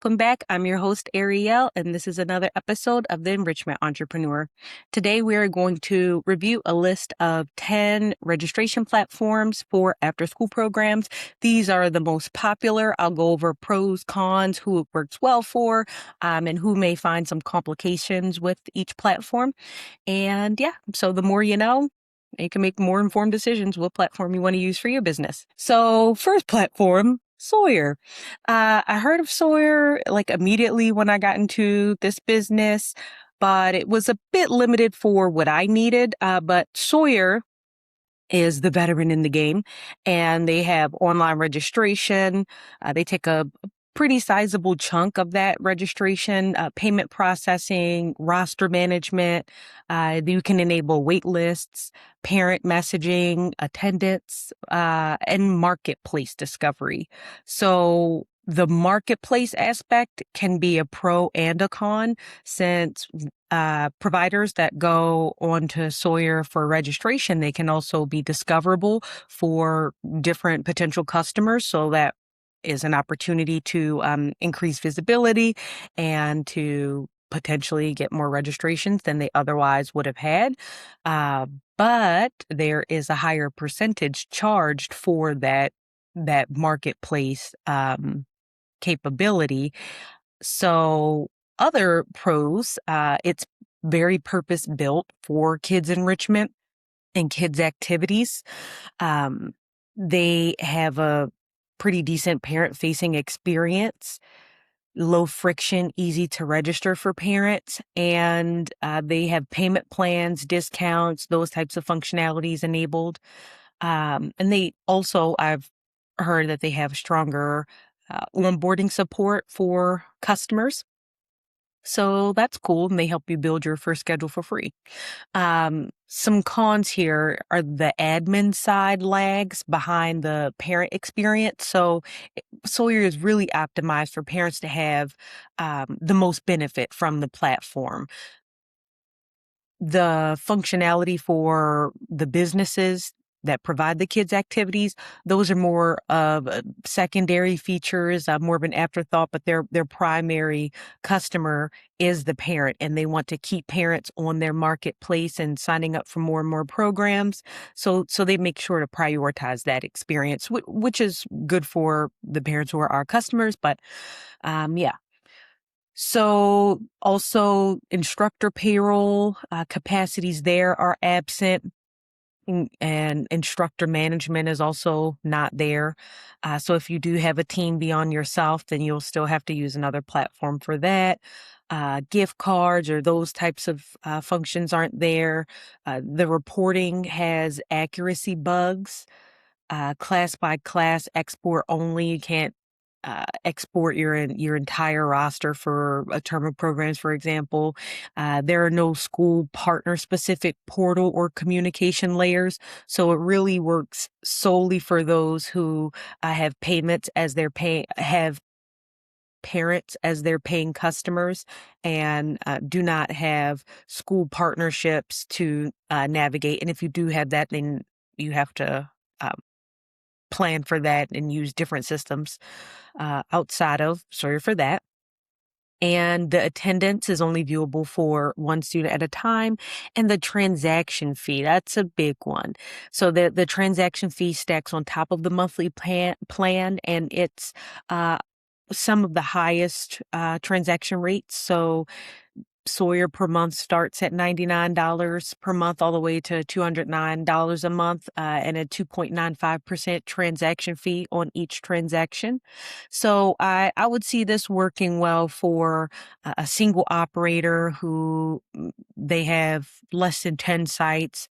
Welcome back. I'm your host, Ariel, and this is another episode of the Enrichment Entrepreneur. Today, we are going to review a list of 10 registration platforms for after-school programs. These are the most popular. I'll go over pros, cons, who it works well for, and who may find some complications with each platform. And yeah, so the more you know, you can make more informed decisions what platform you want to use for your business. So first platform, Sawyer. I heard of Sawyer like immediately when I got into this business, but it was a bit limited for what I needed. But Sawyer is the veteran in the game, and they have online registration. They take a pretty sizable chunk of that registration, payment processing, roster management. You can enable wait lists, parent messaging, attendance, and marketplace discovery. So the marketplace aspect can be a pro and a con, since providers that go onto Sawyer for registration, they can also be discoverable for different potential customers. So that is an opportunity to increase visibility and to potentially get more registrations than they otherwise would have had. But there is a higher percentage charged for that marketplace capability. So other pros, it's very purpose built for kids enrichment and kids activities. Um, they have a pretty decent parent facing experience, low friction, easy to register for parents, and they have payment plans, discounts, those types of functionalities enabled. And they also, I've heard that they have stronger onboarding support for customers. So that's cool, and they help you build your first schedule for free. Some cons here are the admin side lags behind the parent experience. So Sawyer is really optimized for parents to have the most benefit from the platform. The functionality for the businesses that provide the kids activities, those are more of secondary features, more of an afterthought, but their primary customer is the parent, and they want to keep parents on their marketplace and signing up for more and more programs. So they make sure to prioritize that experience, which is good for the parents who are our customers. But yeah. So also instructor payroll capacities there are absent, and instructor management is also not there. So if you do have a team beyond yourself, then you'll still have to use another platform for that. Gift cards or those types of functions aren't there. The reporting has accuracy bugs, class by class export only. You can't export your entire roster for a term of programs, for example. There are no school partner specific portal or communication layers, so it really works solely for those who have payments as their have parents as their paying customers, and do not have school partnerships to navigate. And if you do have that, then you have to plan for that and use different systems outside of. Sorry for that. And the attendance is only viewable for one student at a time. And the transaction fee, that's a big one. So the transaction fee stacks on top of the monthly plan, and it's some of the highest transaction rates. So Sawyer per month starts at $99 per month all the way to $209 a month, and a 2.95% transaction fee on each transaction. So I would see this working well for a single operator who they have less than 10 sites,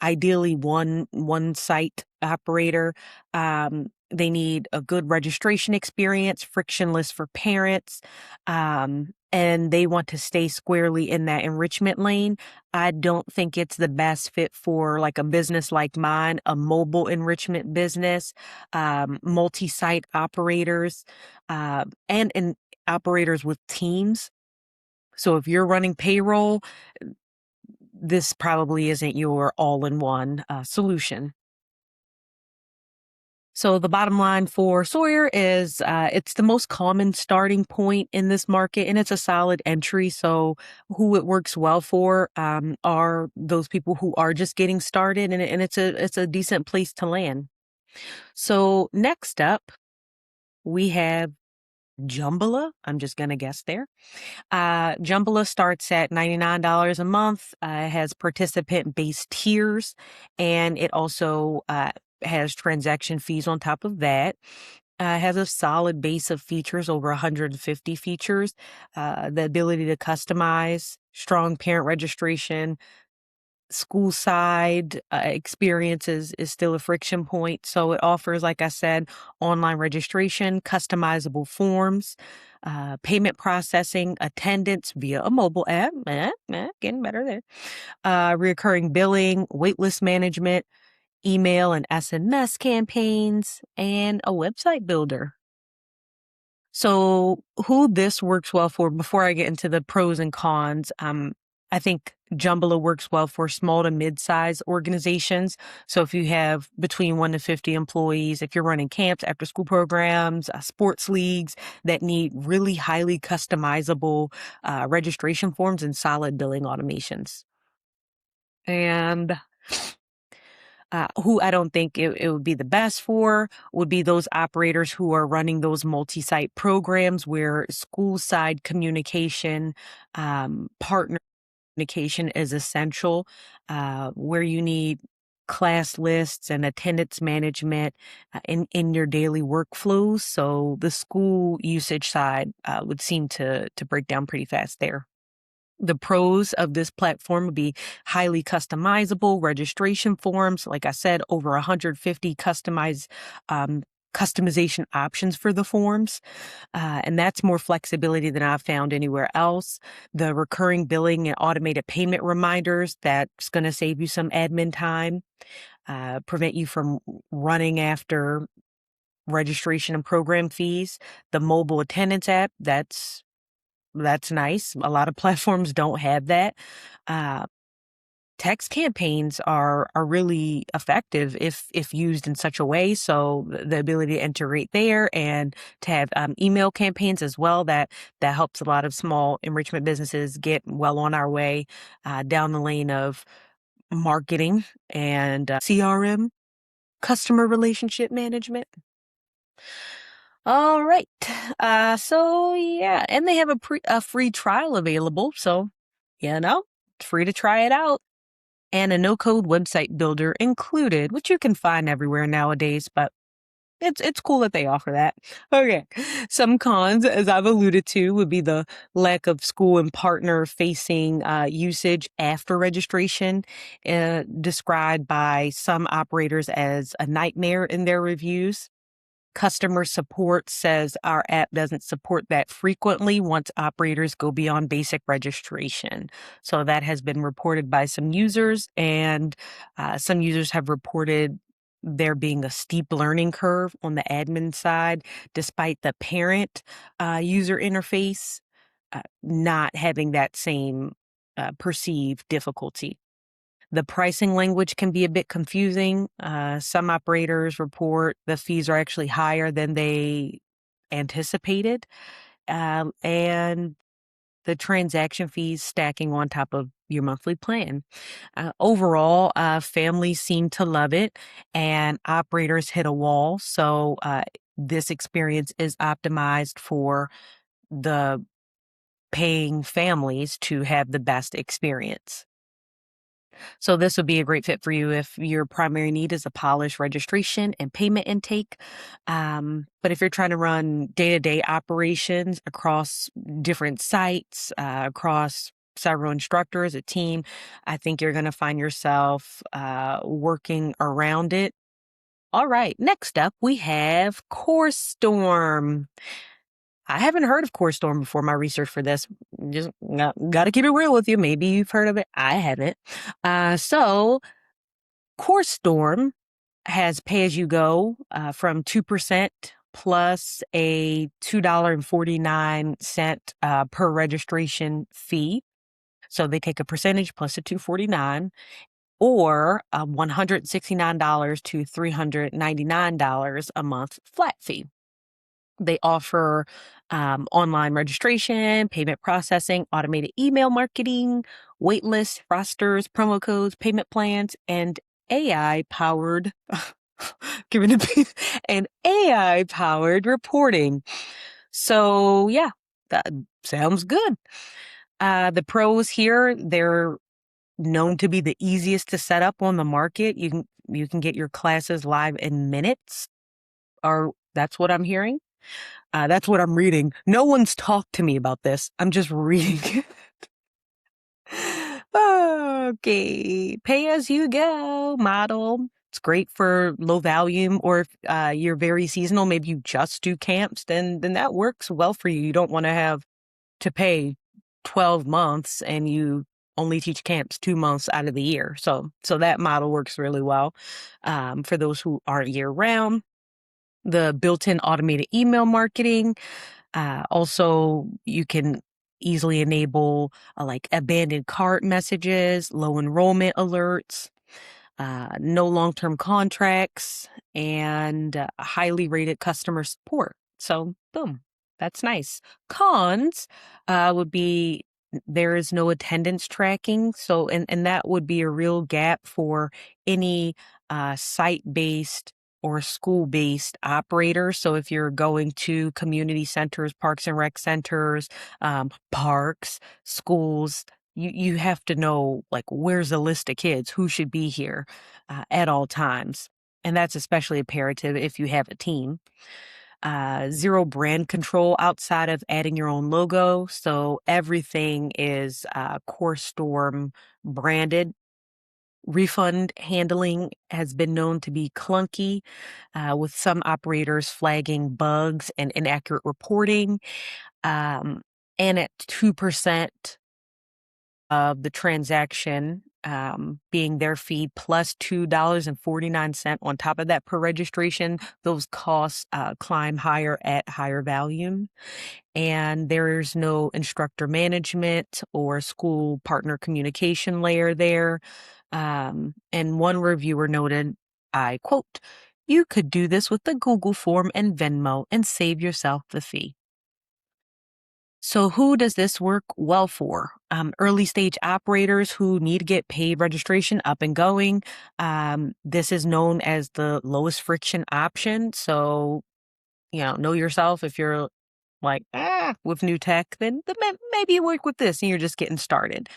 ideally one site operator. They need a good registration experience, frictionless for parents, and they want to stay squarely in that enrichment lane. I don't think it's the best fit for like a business like mine, a mobile enrichment business, multi-site operators, and operators with teams. So if you're running payroll, this probably isn't your all-in-one solution. So the bottom line for Sawyer is it's the most common starting point in this market, and it's a solid entry. So who it works well for are those people who are just getting started, and it's a decent place to land. So next up, we have Jumbala. I'm just gonna guess there. Jumbala starts at $99 a month. It has participant-based tiers, and it also has transaction fees on top of that. Has a solid base of features, over 150 features, the ability to customize, strong parent registration, school side experiences is still a friction point. So it offers, like I said, online registration, customizable forms, payment processing, attendance via a mobile app, getting better there, recurring billing, waitlist management, email and SMS campaigns, and a website builder. So who this works well for, before I get into the pros and cons, I think Jumbala works well for small to mid-size organizations. So if you have between 1 to 50 employees, if you're running camps, after school programs, sports leagues that need really highly customizable registration forms and solid billing automations. And who I don't think it would be the best for would be those operators who are running those multi-site programs where school side communication, partner communication is essential, where you need class lists and attendance management in your daily workflows. So the school usage side would seem to break down pretty fast there. The pros of this platform would be highly customizable registration forms. Like I said, over 150 customization options for the forms. And that's more flexibility than I've found anywhere else. The recurring billing and automated payment reminders, that's going to save you some admin time, prevent you from running after registration and program fees. The mobile attendance app, that's nice. A lot of platforms don't have that. Uh, Text campaigns are really effective if used in such a way. So the ability to integrate there and to have email campaigns as well, that helps a lot of small enrichment businesses get well on our way down the lane of marketing and CRM, customer relationship management. All right. So yeah, and they have a free trial available. So, it's free to try it out. And a no-code website builder included, which you can find everywhere nowadays, but it's cool that they offer that. Okay. Some cons, as I've alluded to, would be the lack of school and partner facing usage after registration, described by some operators as a nightmare in their reviews. Customer support says our app doesn't support that frequently once operators go beyond basic registration. So that has been reported by some users, and some users have reported there being a steep learning curve on the admin side, despite the parent user interface not having that same perceived difficulty. The pricing language can be a bit confusing. Some operators report the fees are actually higher than they anticipated, and the transaction fees stacking on top of your monthly plan. Overall, families seem to love it, and operators hit a wall. So this experience is optimized for the paying families to have the best experience. So this would be a great fit for you if your primary need is a polished registration and payment intake. But if you're trying to run day-to-day operations across different sites, across several instructors, a team, I think you're going to find yourself working around it. All right, next up, we have CoreStorm. I haven't heard of CoreStorm before my research for this. Just got to keep it real with you. Maybe you've heard of it. I haven't. So CoreStorm has pay-as-you-go from 2% plus a $2.49 per registration fee. So they take a percentage plus a $2.49. or $169 to $399 a month flat fee. They offer online registration, payment processing, automated email marketing, waitlist, rosters, promo codes, payment plans, and AI powered giving it and AI powered reporting. So yeah, that sounds good. The pros here, they're known to be the easiest to set up on the market. You can get your classes live in minutes, or that's what I'm hearing. That's what I'm reading. No one's talked to me about this. I'm just reading. Okay. Pay as you go model. It's great for low volume, or if you're very seasonal, maybe you just do camps, then that works well for you. You don't want to have to pay 12 months and you only teach camps 2 months out of the year. So that model works really well for those who aren't year round. The built-in automated email marketing. Also, you can easily enable like abandoned cart messages, low enrollment alerts, no long-term contracts, and highly rated customer support. So, boom, that's nice. Cons would be there is no attendance tracking. So, and that would be a real gap for any site-based or school-based operators. So if you're going to community centers, parks and rec centers, parks, schools, you have to know, like, where's the list of kids who should be here at all times. And that's especially imperative if you have a team. Zero brand control outside of adding your own logo. So everything is Core Storm branded. Refund handling has been known to be clunky, with some operators flagging bugs and inaccurate reporting. Um, and at 2% of the transaction being their fee plus $2.49 on top of that per registration, those costs climb higher at higher volume. And there's no instructor management or school partner communication layer there. And one reviewer noted, I quote, "You could do this with the Google form and Venmo and save yourself the fee." So who does this work well for? Early stage operators who need to get paid registration up and going. This is known as the lowest friction option. So, know yourself. If you're like, with new tech, then maybe you work with this and you're just getting started.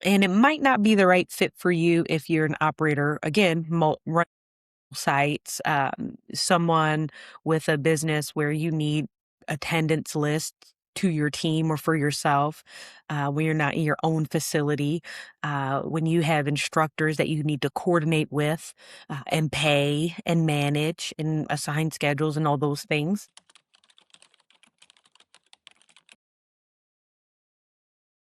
And it might not be the right fit for you if you're an operator, again, run sites, someone with a business where you need attendance lists to your team or for yourself, when you're not in your own facility, when you have instructors that you need to coordinate with and pay and manage and assign schedules and all those things.